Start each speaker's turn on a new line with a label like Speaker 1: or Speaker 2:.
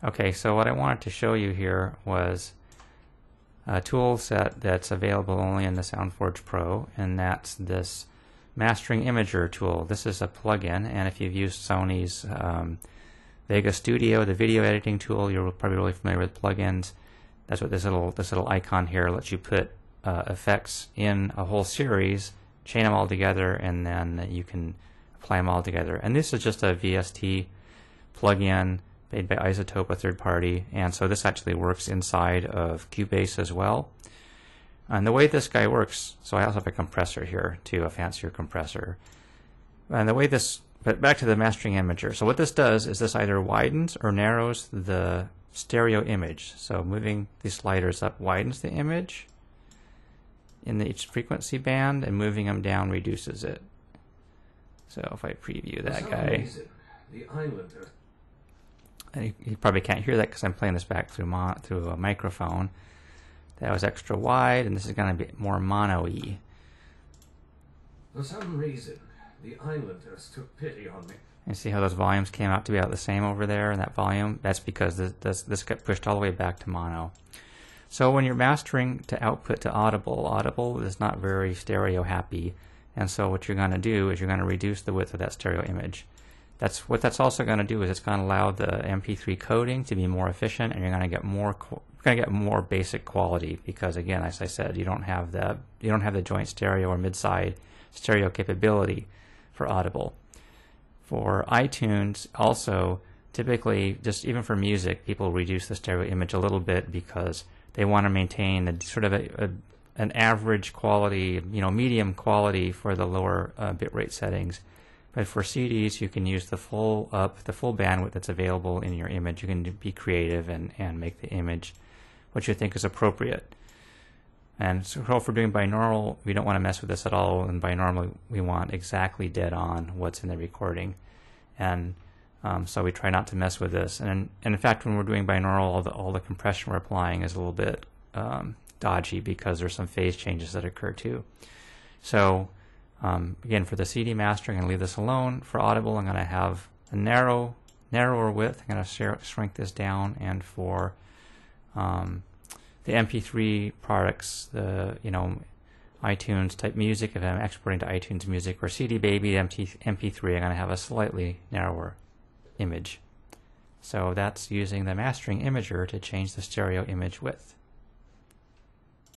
Speaker 1: Okay, so what I wanted to show you here was a tool set that's available only in the Sound Forge Pro, and that's this Mastering Imager tool. This is a plugin, and if you've used Sony's Vega Studio, the video editing tool, you're probably really familiar with plugins. That's what this little icon here lets you put effects in a whole series, chain them all together, and then you can apply them all together. And this is just a VST plugin made by Izotope, a third party, and so this actually works inside of Cubase as well. And the way this guy works, so I also have a compressor here too, a fancier compressor. And the way this, but back to the Mastering Imager. So what this does is this either widens or narrows the stereo image. So moving these sliders up widens the image in each frequency band, and moving them down reduces it. So if I preview that guy,
Speaker 2: the Islander.
Speaker 1: and you probably can't hear that because I'm playing this back through a microphone. That was extra wide, and this is going to be more mono-y.
Speaker 2: For some reason, the Islanders took pity on me.
Speaker 1: And see how those volumes came out to be about the same over there in that volume? That's because this got pushed all the way back to mono. So when you're mastering to output to Audible, Audible is not very stereo happy, and so what you're going to do is you're going to reduce the width of that stereo image. What that's also going to do is it's going to allow the MP3 coding to be more efficient, and you're going to get more basic quality because, again, as I said, you don't have the joint stereo or mid-side stereo capability for Audible. For iTunes, also, typically, just even for music, people reduce the stereo image a little bit because they want to maintain a sort of an average quality, medium quality for the lower bitrate settings. But for CDs, you can use the full bandwidth that's available in your image. You can be creative and make the image what you think is appropriate. And so if we're doing binaural, we don't want to mess with this at all. And binaural, we want exactly dead on what's in the recording. And so we try not to mess with this. And in fact, when we're doing binaural, all the compression we're applying is a little bit dodgy because there's some phase changes that occur too. So again, for the CD mastering, I'm going to leave this alone. For Audible, I'm going to have a narrower width. I'm going to shrink this down. And for the MP3 products, the iTunes type music, if I'm exporting to iTunes Music, or CD Baby MP3, I'm going to have a slightly narrower image. So that's using the Mastering Imager to change the stereo image width.